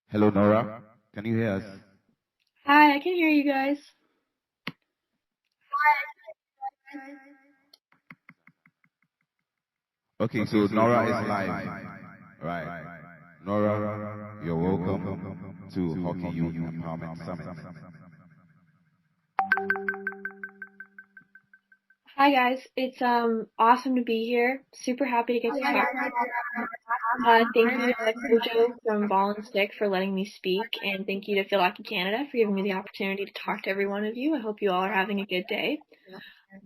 Hello, Nora. Can you hear us? Hi, I can hear you guys. Okay, so Nora is live. Right. Nora, you're welcome to Hockey Youth Empowerment Summit. Hi guys, it's awesome to be here. Super happy to get to talk. Thank you to Kojo from Ball and Stick for letting me speak, and thank you to Phil Hockey Canada for giving me the opportunity to talk to every one of you. I hope you all are having a good day.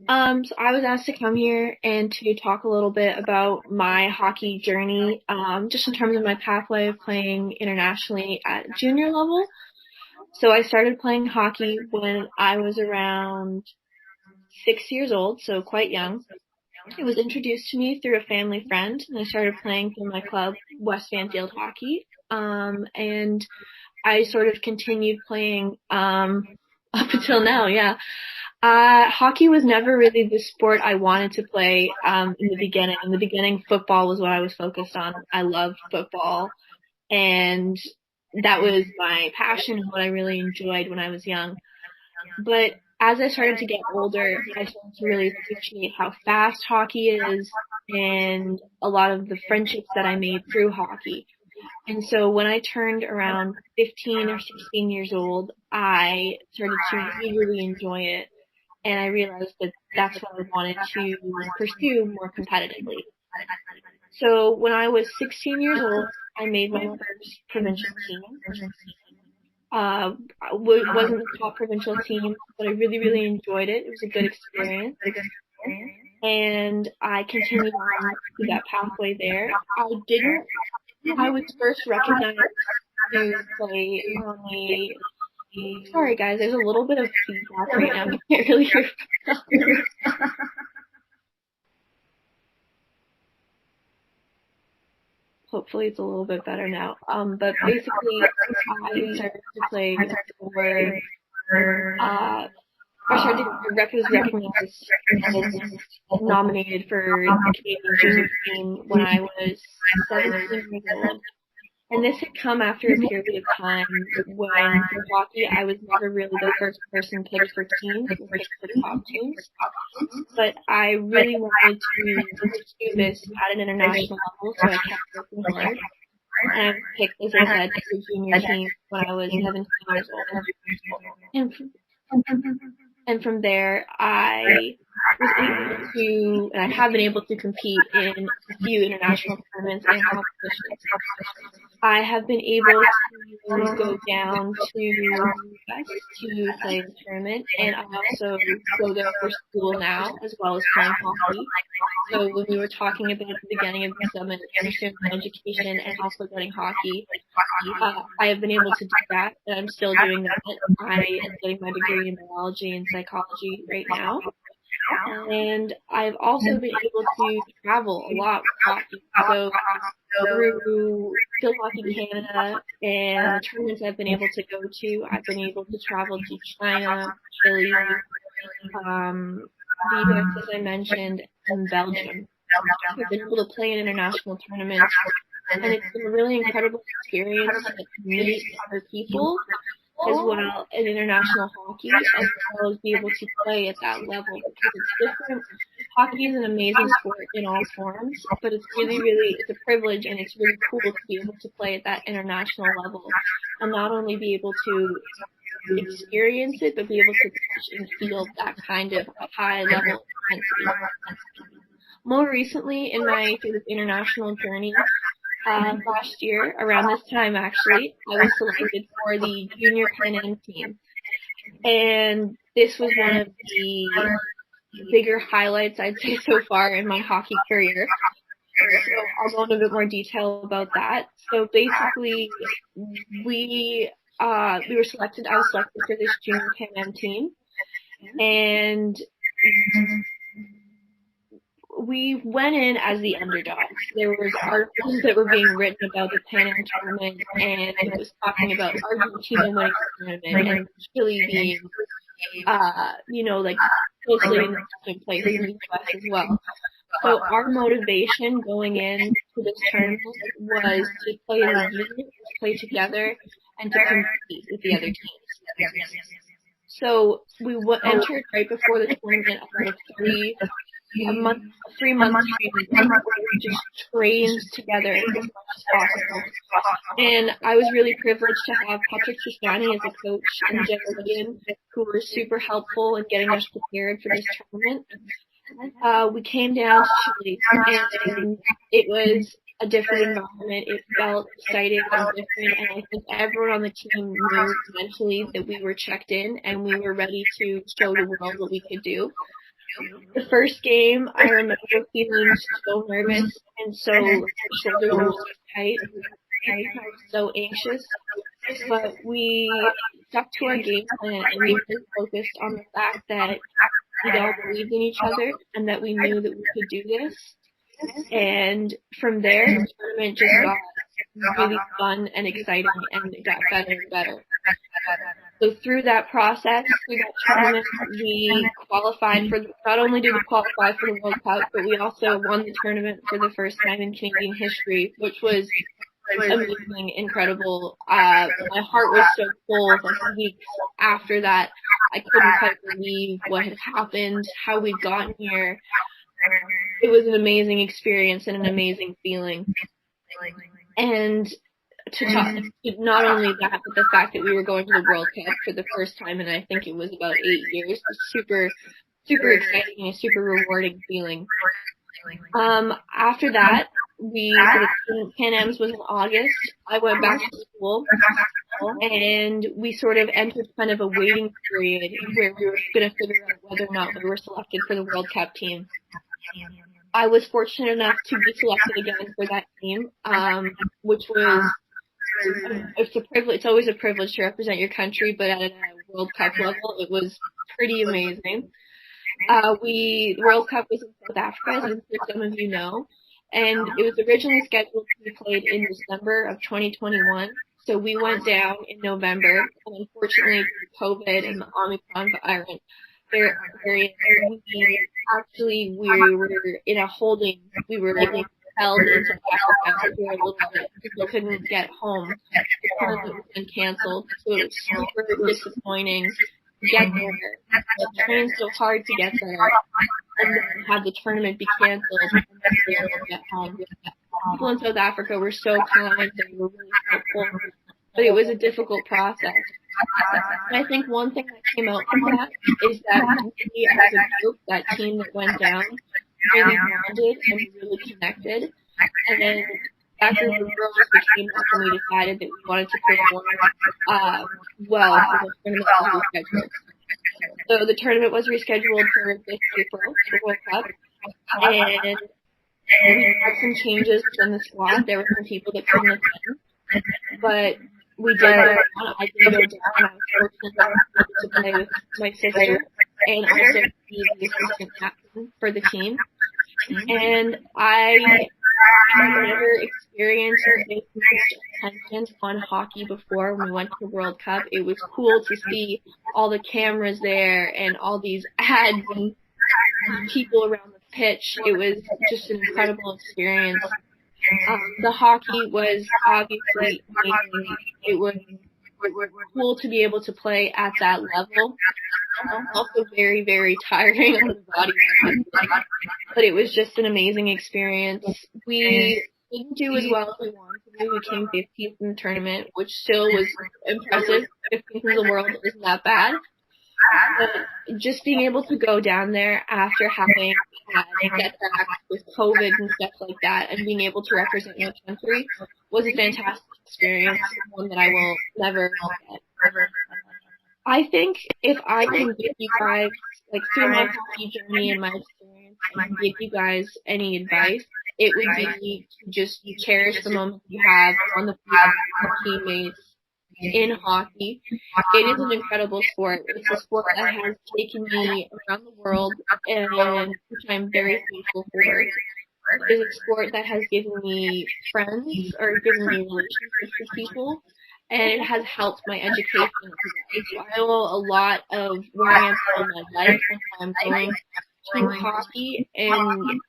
So I was asked to come here and to talk a little bit about my hockey journey, just in terms of my pathway of playing internationally at junior level. So I started playing hockey when I was around 6 years old, so quite young. It was introduced to me through a family friend, and I started playing for my club, West Vanfield Hockey. And I sort of continued playing up until now, yeah. Hockey was never really the sport I wanted to play in the beginning. In the beginning, football was what I was focused on. I loved football, and that was my passion and what I really enjoyed when I was young. But as I started to get older, I started to really appreciate how fast hockey is and a lot of the friendships that I made through hockey. And so when I turned around 15 or 16 years old, I started to really enjoy it. And I realized that that's what I wanted to pursue more competitively. So when I was 16 years old, I made my first provincial team. Wasn't the top provincial team, but I really enjoyed it. It was a good experience. And I continued on to that pathway there. I was first recognized to play on sorry guys, there's a little bit of feedback right now. I can't really hear. Hopefully it's a little bit better now. But basically, I started to play was recognized as nominated for the Canadian junior team when I was 17 years old. And this had come after a period of time when for hockey I was never really the first person picked for teams, or picked for top teams. But I really wanted to pursue this at an international level, so I kept working hard. And I was picked, as I said, for the junior team when I was 17 years old. And from there, I was able to, and I have been able to compete in a few international tournaments and competitions. I have been able to go down to the US to play in the tournament, and I also go there for school now, as well as playing hockey. So when we were talking about at the beginning of the summit, pursuing education and also getting hockey, I have been able to do that, and I'm still doing that. I am getting my degree in biology and psychology right now. And I've also been able to travel a lot with hockey. So through Field Hockey Canada and the tournaments I've been able to go to, I've been able to travel to China, Chile, the US, as I mentioned, and Belgium. I've been able to play in international tournaments, and it's been a really incredible experience to meet other people as well in international hockey, as well as be able to play at that level, because it's different. Hockey is an amazing sport in all forms, but it's it's a privilege, and it's really cool to be able to play at that international level and not only be able to experience it, but be able to touch and feel that kind of high level intensity. More recently in my sort of international journey, last year, around this time actually, I was selected for the junior Pan Am team. And this was one of the bigger highlights, I'd say, so far in my hockey career. So I'll go into a bit more detail about that. So basically, we were selected, I was selected for this junior Pan Am team. And we went in as the underdogs. There was articles that were being written about the Pan Am tournament, and it was talking about Argentina winning the tournament and Chile being, closely in the second place in the US as well. So our motivation going into this tournament was to play as a unit, to play together, and to compete with the other teams. So we entered right before the tournament about a 3-month training where we just trained together as much as possible. And I was really privileged to have Patrick Tristani as a coach and Jen William, who were super helpful in getting us prepared for this tournament. We came down to Chile, and it was a different environment. It felt exciting and different, and I think everyone on the team knew mentally that we were checked in and we were ready to show the world what we could do. The first game, I remember feeling so nervous and so shoulders were so tight. I was so anxious, but we stuck to our game plan and we were focused on the fact that we all believed in each other and that we knew that we could do this. And from there, the tournament just got really fun and exciting, and it got better and better. So through that process, through that tournament, we qualified for, not only did we qualify for the World Cup, but we also won the tournament for the first time in Canadian history, which was amazing, incredible. My heart was so full for weeks after that. I couldn't quite believe what had happened, how we'd gotten here. It was an amazing experience and an amazing feeling. And to talk, not only that, but the fact that we were going to the World Cup for the first time, and I think it was about 8 years, was super, super exciting and a super rewarding feeling. After that, the Pan Am's was in August. I went back to school, and we sort of entered kind of a waiting period where we were going to figure out whether or not we were selected for the World Cup team. I was fortunate enough to be selected again for that team, which was, it's a privilege. It's always a privilege to represent your country, but at a World Cup level, it was pretty amazing. The World Cup was in South Africa, as I'm sure some of you know, and it was originally scheduled to be played in December of 2021. So we went down in November, and unfortunately, COVID and the Omicron variant, we were in a holding. We were held in South Africa for a little bit because we couldn't get home. The tournament was then canceled, so it was super disappointing to get there. The trained so hard to get there, and then have the tournament be canceled and then be able to get home. People in South Africa were so kind, they were really helpful, but it was a difficult process. And I think one thing that came out from that is that we as a group, that team that went down, really bonded and really connected. And then that group of girls became us, and we decided that we wanted to perform well for the tournament that was rescheduled. So the tournament was rescheduled for this April, for World Cup, and we had some changes within the squad. There were some people that couldn't attend, but we did go down. I did go down, and I was fortunate enough to play with my sister and also be the assistant captain for the team. And I never experienced this much attention on hockey before when we went to the World Cup. It was cool to see all the cameras there and all these ads and people around the pitch. It was just an incredible experience. The hockey was obviously amazing. It was cool to be able to play at that level. Also very, very tiring on the body, but it was just an amazing experience. We didn't do as well as we wanted to do. We came 15th in the tournament, which still was impressive. 15th in the world isn't that bad. But just being able to go down there after having had setbacks with COVID and stuff like that, and being able to represent my country was a fantastic experience, one that I will never forget. I think if I can give you guys, like, through my hockey journey and my experience, and give you guys any advice, it would be to just cherish the moment you have on the field with your teammates in hockey. It is an incredible sport. It's a sport that has taken me around the world, and which I'm very thankful for. It is a sport that has given me friends, or given me relationships with people, and it has helped my education. So I owe a lot of where I am in my life and how I'm going to hockey, and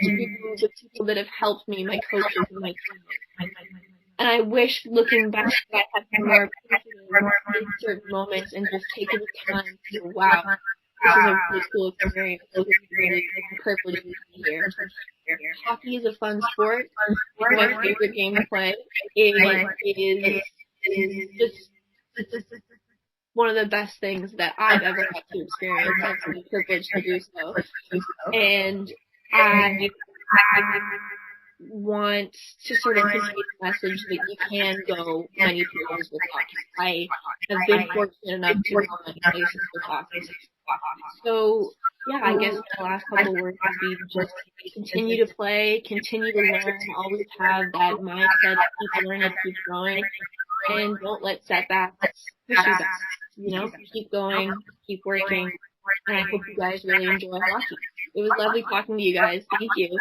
to the people that have helped me, my coaches and my teammates. And I wish, looking back, that I had been more appreciative in certain moments and just taken the time to go, wow, this is a really cool experience. This is really a privilege to be here. Hockey is a fun sport. It's my favorite game to play. It is just one of the best things that I've ever had to experience. I'm really privileged to do so. And I want to sort of convey the message that you can go many places with hockey. I have been fortunate enough to go many places with hockey. So, yeah, I guess my last couple words would be just continue to play, continue to learn, always have that mindset, keep learning, keep growing, and don't let setbacks push you back. You know, keep going, keep working, and I hope you guys really enjoy hockey. It was lovely talking to you guys. Thank you.